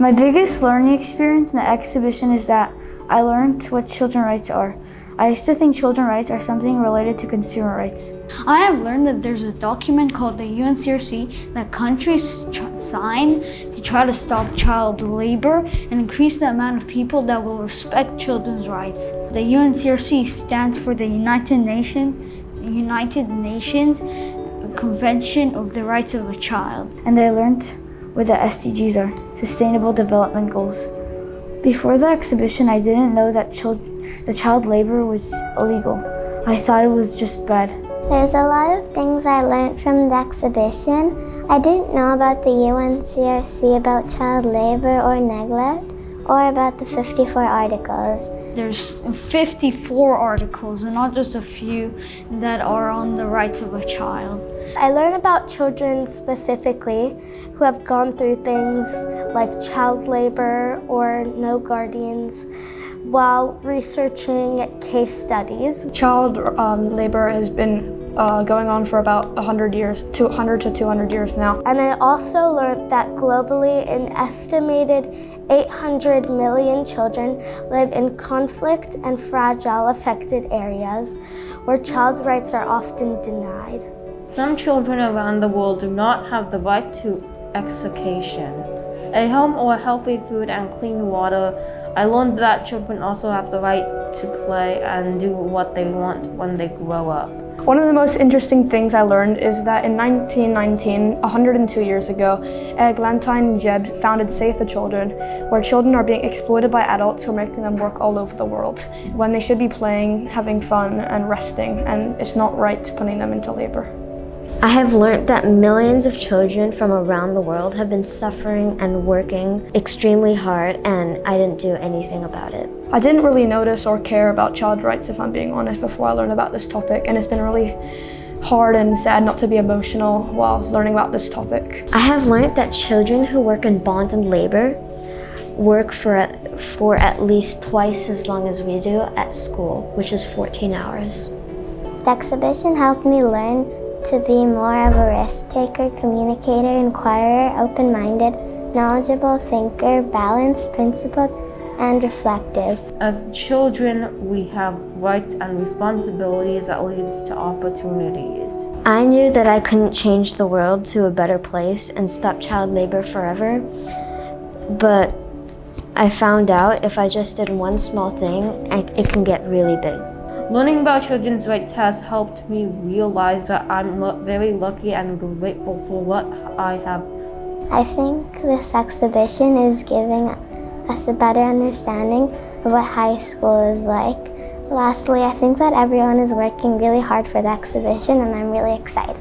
My biggest learning experience in the exhibition is that I learned what children's rights are. I used to think children's rights are something related to consumer rights. I have learned that there's a document called the UNCRC that countries sign to try to stop child labor and increase the amount of people that will respect children's rights. The UNCRC stands for the United Nations Convention of the Rights of a Child. And I learned what the SDGs are, Sustainable Development Goals. Before the exhibition, I didn't know that child labor was illegal. I thought it was just bad. There's a lot of things I learned from the exhibition. I didn't know about the UNCRC about child labor or neglect, or about the 54 articles. There's 54 articles, and not just a few, that are on the rights of a child. I learned about children specifically who have gone through things like child labor or no guardians while researching case studies. Child labor has been going on for about 100 years, 100 to 200 years now. And I also learned that globally an estimated 800 million children live in conflict and fragile affected areas where child's rights are often denied. Some children around the world do not have the right to education, a home or healthy food and clean water. I learned that children also have the right to play and do what they want when they grow up. One of the most interesting things I learned is that in 1919, 102 years ago, Eglantine Jeb founded Save the Children, where children are being exploited by adults who are making them work all over the world, when they should be playing, having fun, and resting, and it's not right putting them into labor. I have learned that millions of children from around the world have been suffering and working extremely hard, and I didn't do anything about it. I didn't really notice or care about child rights, if I'm being honest, before I learned about this topic, and it's been really hard and sad not to be emotional while learning about this topic. I have learned that children who work in bonded labor work for at least twice as long as we do at school, which is 14 hours. The exhibition helped me learn to be more of a risk-taker, communicator, inquirer, open-minded, knowledgeable, thinker, balanced, principled, and reflective. As children, we have rights and responsibilities that leads to opportunities. I knew that I couldn't change the world to a better place and stop child labor forever, but I found out if I just did one small thing, it can get really big. Learning about children's rights has helped me realize that I'm very lucky and grateful for what I have. I think this exhibition is giving us a better understanding of what high school is like. Lastly, I think that everyone is working really hard for the exhibition, and I'm really excited.